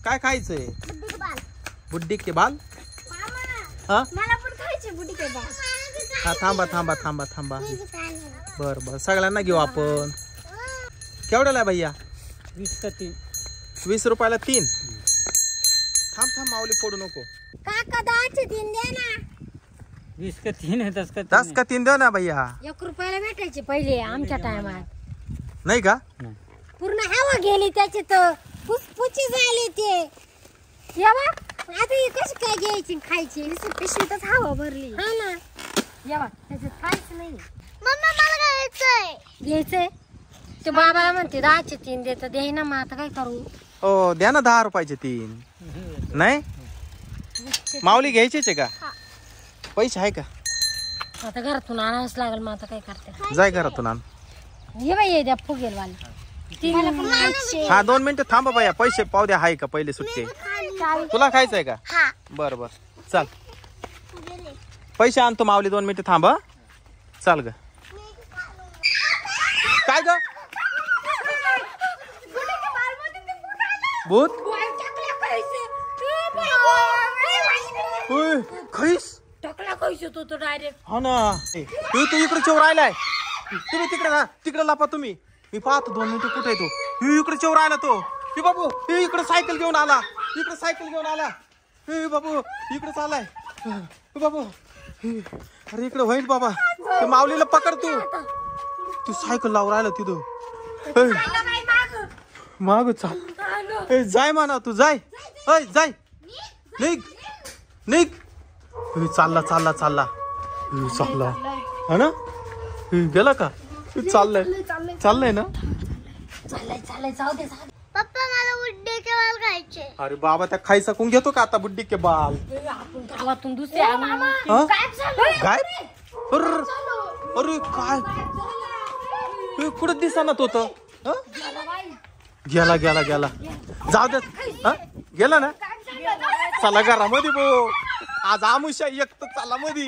काय खायचंय? बुड्डी के बाल? हा मला पण खायचे बुड्डी के बाल. हा थांबा थांबा थांबा थांबा. बर बर सगळ्यांना घेऊ आपण. केवढ्याला भैया? 20 का 3. 20 रुपयाला 3. थांब थांब माऊली फोडू नको. काका 10चे 3 दे ना. 20 का 3 है 10 का 3. 10 का 3 दे ना भैया. 1 रुपयाला भेटायचे पहिले आमच्या टायमात. नाही का? पूर्ण हवा गेली त्याची तर पुचपुची झाली ते. येवा आता ही कशी काय घ्यायची खायची? पिशवीतच हवा भरली. हा ना. येवा त्याच्यात काहीच नाही. मम्मा मला घ्यायचंय. ते बाबाला म्हणते 10चे 3 देत दे ना. मग आता काय करू? हो द्या ना 10 रुपयाचे 3. नाही माऊली घ्यायचेच आहे का? पैसे आहे का? आता घरातून आणावंच लागेल. मग आता काय करते? जाय घरातून आण. ये बाई ये द्या फुगेल वाला. 3 हा 2 मिनिटं थांबा भैया. पैसे पाव द्या. आहे का पहिले सुट्टे? तुला खायचंय का? बर बर चल. पैसे आणतो माऊली. 2 मिनिटं थांब. चाल ग. काय ग? भूत खैस टकला कैसे तो डायरेक्ट. हा ना. तू इकडे चोर राहिलाय. तुम्ही तिकडे ना. तिकडे लापा तुम्ही. मी पाहतो 2 मिनिटं कुठे आहे तो. इकडे चोर राहिला तो. हे बाबू इकडे सायकल घेऊन आला. इकडे सायकल घेऊन आला. हे बाबू इकडे चालाय. बाबू अरे इकडे होईल बाबा. ते माऊलीला पकड तू. तू सायकल लावून राहिला तिथं. माग चाल. जाय म्हणा तू जाय. जाय निघ निघ. चालला चालला चालला चालला. हा ना. गेला का? चाललंय चाललंय ना. चाललंय जाऊ दे. पप्पा मला बुड्डी के बाल खायचे. अरे बाबा त्या खायचा कोण घेतो का आता बुड्डी के बाल? आपण गावातून दुसरे आणू. हा? काय? अरे काय कुठं दिसाना तो तर. गेला गेला गेला. जाऊ दे. गेला ना. चला घरामध्ये भाऊ. आज आमुषा एक तर चला मध्ये.